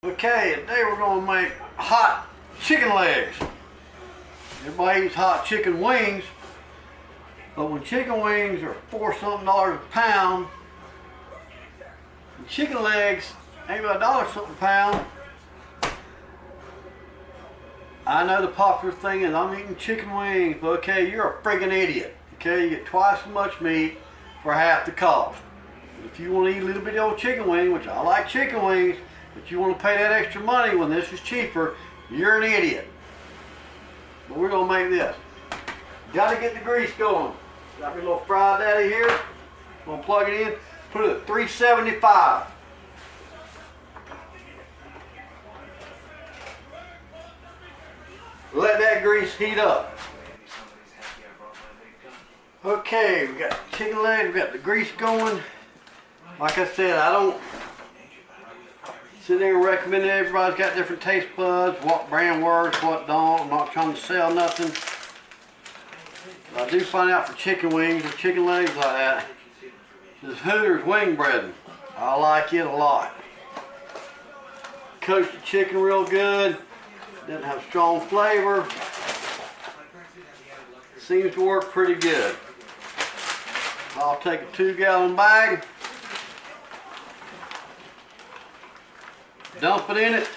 Okay, today we're going to make hot chicken legs. Everybody eats hot chicken wings, but when chicken wings are $4-something a pound, and chicken legs ain't about $1-something a pound, I know the popular thing is I'm eating chicken wings, but okay, you're a friggin' idiot. Okay, you get twice as much meat for half the cost. If you want to eat a little bit of old chicken wing, which I like chicken wings, but you want to pay that extra money when this is cheaper, you're an idiot. But we're going to make this. Got to get the grease going. Got me a little Fried Daddy here. Going to plug it in. Put it at 375. Let that grease heat up. Okay, we got the chicken legs, we got the grease going. Like I said, I don't sit there and recommend it. Everybody's got different taste buds, what brand works, what don't. I'm not trying to sell nothing. But I do find out for chicken wings or chicken legs like that, this Hooters wing breading. I like it a lot. Coats the chicken real good. Doesn't have strong flavor. Seems to work pretty good. I'll take a 2-gallon bag, dump it in it.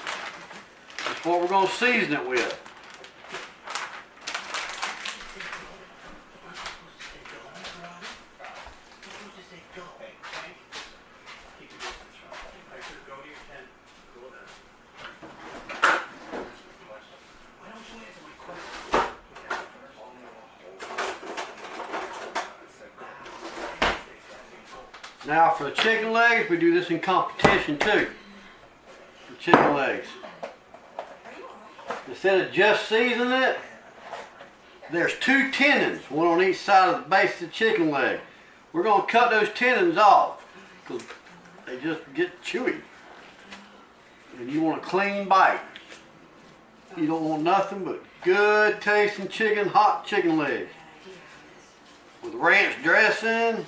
That's what we're going to season it with. Now for the chicken legs, we do this in competition too. For chicken legs. Instead of just seasoning it, there's 2 tendons, one on each side of the base of the chicken leg. We're going to cut those tendons off because they just get chewy. And you want a clean bite. You don't want nothing but good tasting chicken, hot chicken legs. With ranch dressing.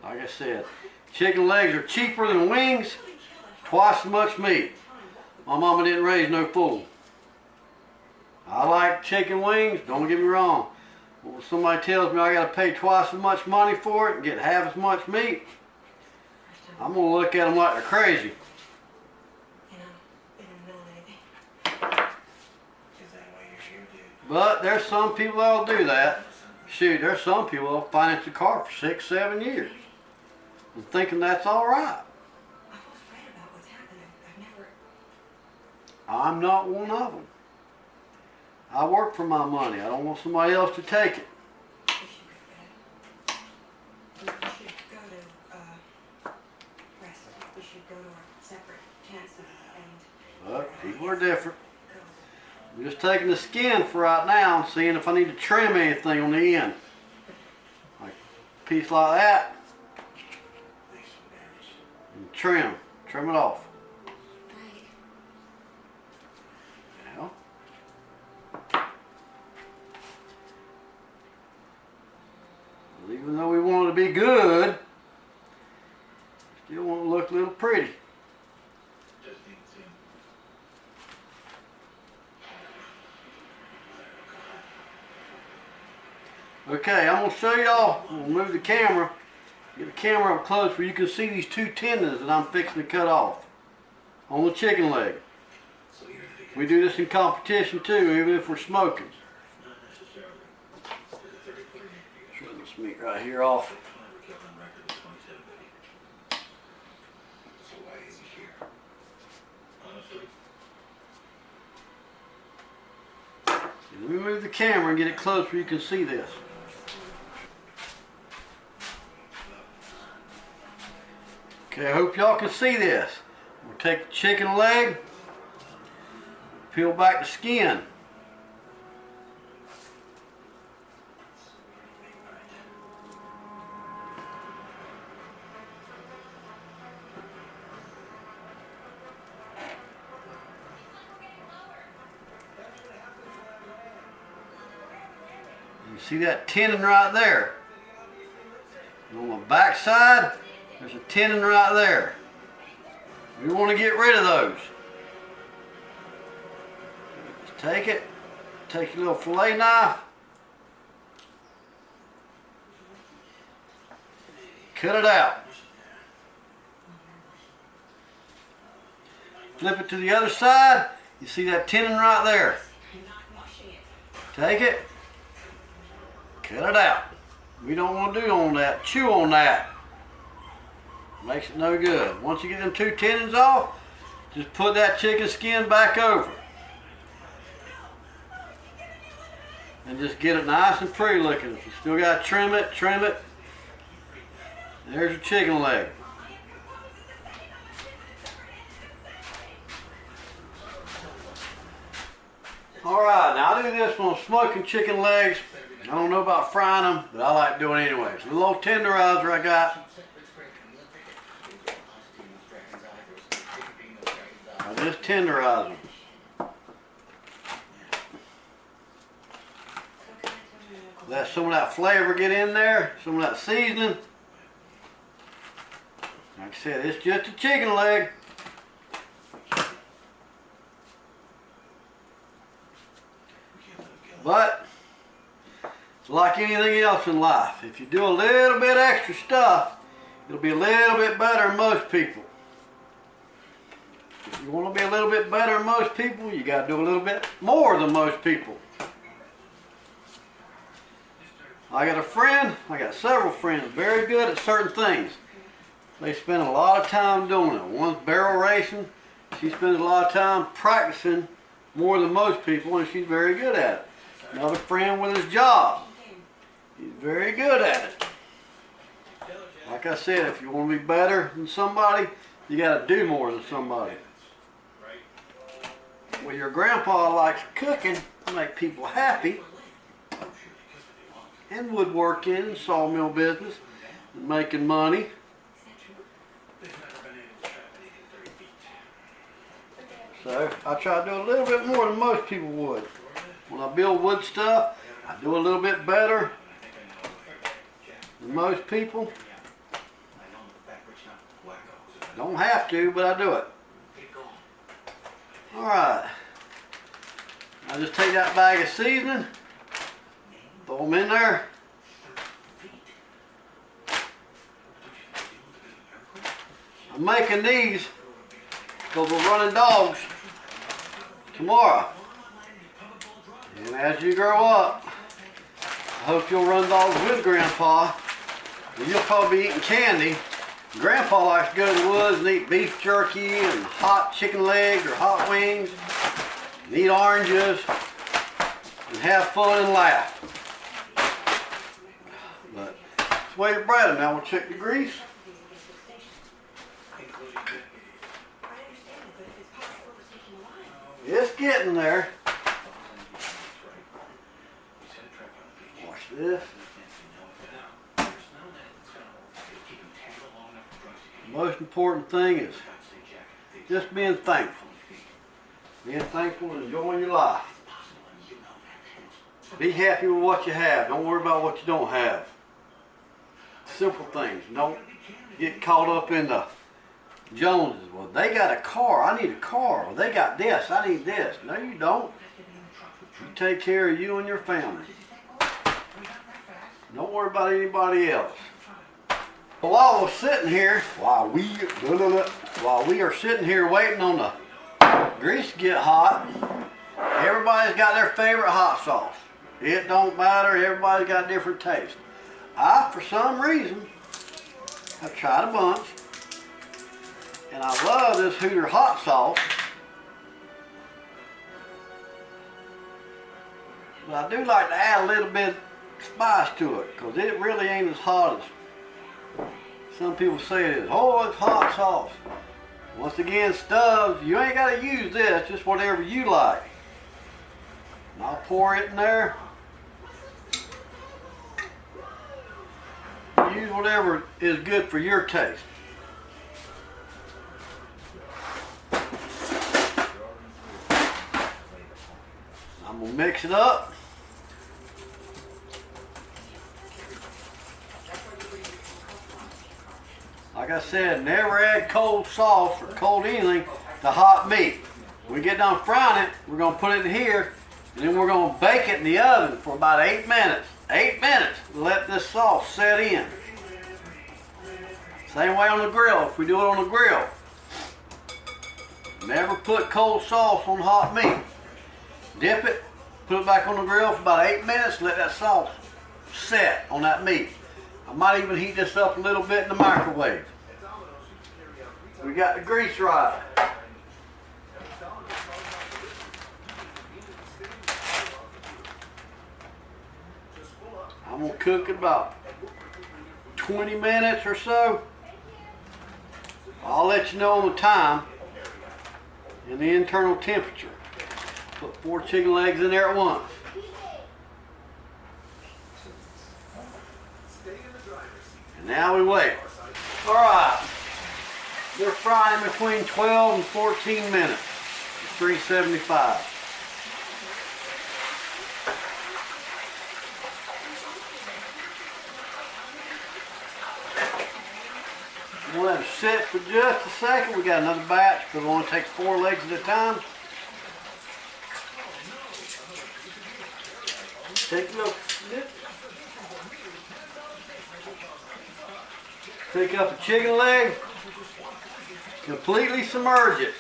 Like I said, chicken legs are cheaper than wings, twice as much meat. My mama didn't raise no fool. I like chicken wings, don't get me wrong. But when somebody tells me I gotta pay twice as much money for it and get half as much meat, I'm gonna look at them like they're crazy. But there's some people that'll do that. Shoot, there's some people that'll finance a car for 6-7 years. And thinking that's all right. I'm not one of them. I work for my money. I don't want somebody else to take it. But people are different. I'm just taking the skin for right now and seeing if I need to trim anything on the end. Like a piece like that. And trim it off. Well, even though we want it to be good, still want it to look a little pretty. Okay, I'm going to show y'all. I'm going to move the camera. Get the camera up close where you can see these 2 tendons that I'm fixing to cut off on the chicken leg. We do this in competition too, even if we're smoking. Shred this meat right here off. Let me move the camera and get it close where you can see this. Okay, I hope y'all can see this. We'll take the chicken leg, peel back the skin. You see that tenon right there. And on the back side, there's a tenon right there. We want to get rid of those. Just take it, take your little fillet knife, cut it out. Flip it to the other side. You see that tenon right there. Take it, cut it out. We don't want to do on that. Chew on that. Makes it no good. Once you get them two tenons off, just put that chicken skin back over. And just get it nice and pretty looking. If you still got to trim it, trim it. There's your chicken leg. Alright, now I do this when I'm smoking chicken legs. I don't know about frying them, but I like doing it anyways. The little tenderizer I got. I just tenderize them. Let some of that flavor get in there, some of that seasoning. Like I said, it's just a chicken leg. But it's like anything else in life. If you do a little bit extra stuff, it'll be a little bit better than most people. If you want to be a little bit better than most people, you got to do a little bit more than most people. I got a friend, I got several friends, very good at certain things. They spend a lot of time doing it. One's barrel racing. She spends a lot of time practicing more than most people, and she's very good at it. Another friend with his job. He's very good at it. Like I said, if you want to be better than somebody, you got to do more than somebody. Well, your grandpa likes cooking to make people happy, and woodworking and sawmill business, and making money. So I try to do a little bit more than most people would. When I build wood stuff, I do a little bit better than most people. Don't have to, but I do it. Alright. I just take that bag of seasoning, throw them in there. I'm making these because we're running dogs tomorrow. And as you grow up, I hope you'll run dogs with Grandpa. And you'll probably be eating candy. Grandpa likes to go to the woods and eat beef jerky and hot chicken legs or hot wings, and eat oranges, and have fun and laugh. But let's weigh your bread. Now we'll check the grease. It's getting there. Watch this. The most important thing is just being thankful. Being thankful and enjoying your life. Be happy with what you have. Don't worry about what you don't have. Simple things. Don't get caught up in the Joneses. Well, they got a car. I need a car. Well, they got this. I need this. No, you don't. You take care of you and your family. Don't worry about anybody else. While we're sitting here, while we are sitting here waiting on the grease to get hot, everybody's got their favorite hot sauce. It don't matter. Everybody's got a different taste. I, for some reason, have tried a bunch, and I love this Hooter hot sauce. But I do like to add a little bit of spice to it, because it really ain't as hot as some people say it is. Oh, it's hot sauce. Once again, Stubbs, you ain't got to use this, just whatever you like. And I'll pour it in there. Use whatever is good for your taste. I'm going to mix it up. Like I said, never add cold sauce or cold anything to hot meat. When we get done frying it, we're going to put it in here, and then we're going to bake it in the oven for about 8 minutes. 8 minutes to let this sauce set in. Same way on the grill, if we do it on the grill. Never put cold sauce on hot meat. Dip it, put it back on the grill for about 8 minutes, let that sauce set on that meat. I might even heat this up a little bit in the microwave. We got the grease right. I'm gonna cook it about 20 minutes or so. I'll let you know on the time and the internal temperature. Put 4 chicken legs in there at once. And now we wait. All right. They're frying between 12 and 14 minutes. 375. We'll let them sit for just a second. We got another batch because it only takes 4 legs at a time. Take a look. Pick up a chicken leg, completely submerge it.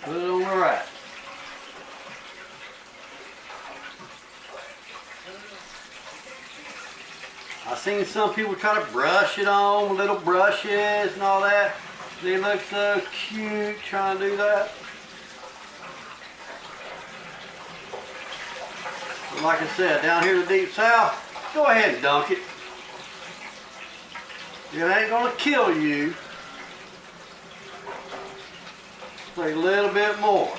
Put it on the rack. I've seen some people try to brush it on with little brushes and all that. They look so cute trying to do that. But like I said, down here in the deep south, go ahead and dunk it. It ain't gonna kill you. Take a little bit more.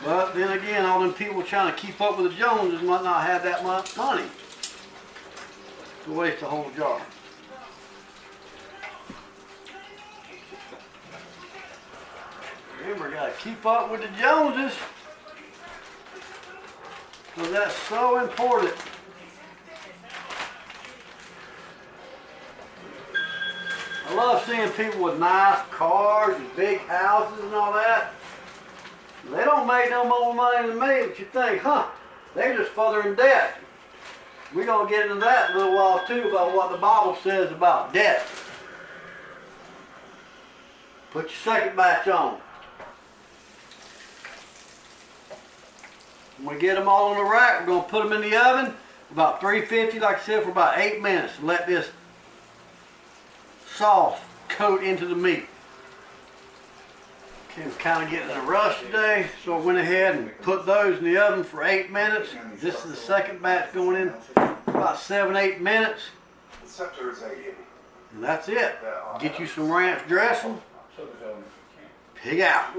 But then again, all them people trying to keep up with the Joneses might not have that much money to waste a whole jar. Remember, gotta keep up with the Joneses, because that's so important. I love seeing people with nice cars and big houses and all that. They don't make no more money than me, but you think, huh, they're just further in debt. We're going to get into that in a little while too, about what the Bible says about debt. Put your second batch on. When we get them all on the rack, we're going to put them in the oven, about 350, like I said, for about 8 minutes, and let this sauce coat into the meat. I'm kind of getting in a rush today, so I went ahead and put those in the oven for 8 minutes. This is the second batch going in about 7-8 minutes. And that's it. Get you some ranch dressing. Pig out.